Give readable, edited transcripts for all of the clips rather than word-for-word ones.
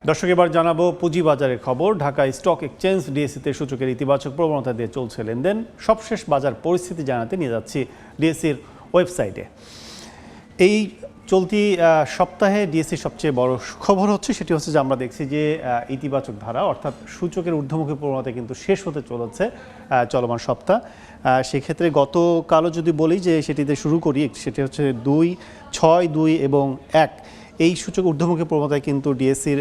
দর্শক এবার জানাবো পুঁজিবাজারের খবর। ঢাকা স্টক এক্সচেঞ্জ ডিএসসিতে সূচকের ইতিবাচক প্রবণতা দিয়ে চলছে লেনদেন। সবশেষ বাজার পরিস্থিতি জানাতে নিয়ে যাচ্ছি ডিএসসির ওয়েবসাইটে। এই চলতি সপ্তাহে ডিএসসির সবচেয়ে বড় খবর হচ্ছে সেটি হচ্ছে যে আমরা দেখছি যে ইতিবাচক ধারা অর্থাৎ সূচকের ঊর্ধ্বমুখী প্রবণতা কিন্তু শেষ হতে চলেছে চলমান সপ্তাহ। সেক্ষেত্রে গতকালও যদি বলি যে সেটিতে শুরু করি, সেটি হচ্ছে 2, 6, 2 এবং 1 এই সূচক ঊর্ধ্বমুখী প্রবণতায় কিন্তু ডিএসসির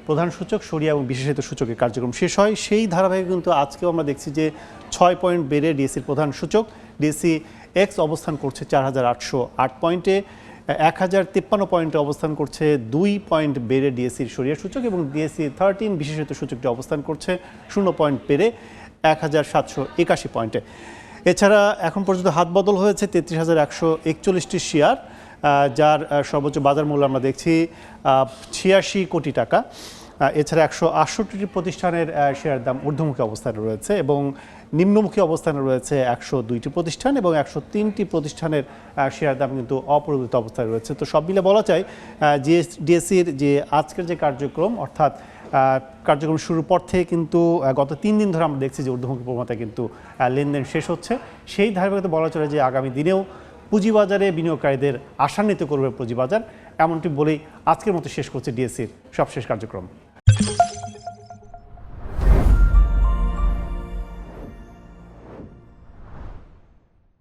প্রধান সূচক সরিয়া এবং বিশেষায়িত সূচকের কার্যক্রম শেষ হয়। সেই ধারাবাহিক কিন্তু আজকেও আমরা দেখছি যে 6 পয়েন্ট বেড়ে ডিএসসির প্রধান সূচক ডিএসসি এক্স অবস্থান করছে 4808 পয়েন্টে, 1053 পয়েন্টে অবস্থান করছে 2 পয়েন্ট বেড়ে ডিএসসির সরিয়া সূচক, এবং ডিএসসি 13 বিশেষায়িত সূচকটি অবস্থান করছে 0 পয়েন্ট বেড়ে 1781 পয়েন্টে। এছাড়া এখন পর্যন্ত হাত বদল হয়েছে 33,141টি শেয়ার, যার সর্বোচ্চ বাজার মূল্য আমরা দেখছি 86 কোটি টাকা। এছাড়া 168টি প্রতিষ্ঠানের শেয়ার দাম ঊর্ধ্বমুখী অবস্থানে রয়েছে এবং নিম্নমুখী অবস্থানে রয়েছে 102টি প্রতিষ্ঠান, এবং 103টি প্রতিষ্ঠানের শেয়ার দাম কিন্তু অপরিবর্তিত অবস্থায় রয়েছে। তো সব মিলে বলা যায় ডিএসসির যে আজকের যে কার্যক্রম, অর্থাৎ কার্যক্রম শুরুর পর থেকে কিন্তু গত 3 দিন ধরে আমরা দেখছি যে ঊর্ধ্বমুখী প্রবণতা কিন্তু লেনদেন শেষ হচ্ছে। সেই ধারাবাহিকতা বলা চলে যে আগামী দিনেও পুঁজিবাজারে বিনিয়োগকারীদের আশান্বিত করবে পুঁজিবাজার, এমনটি বলেই আজকের মতো শেষ করছে ডিএসসির সবশেষ কার্যক্রম।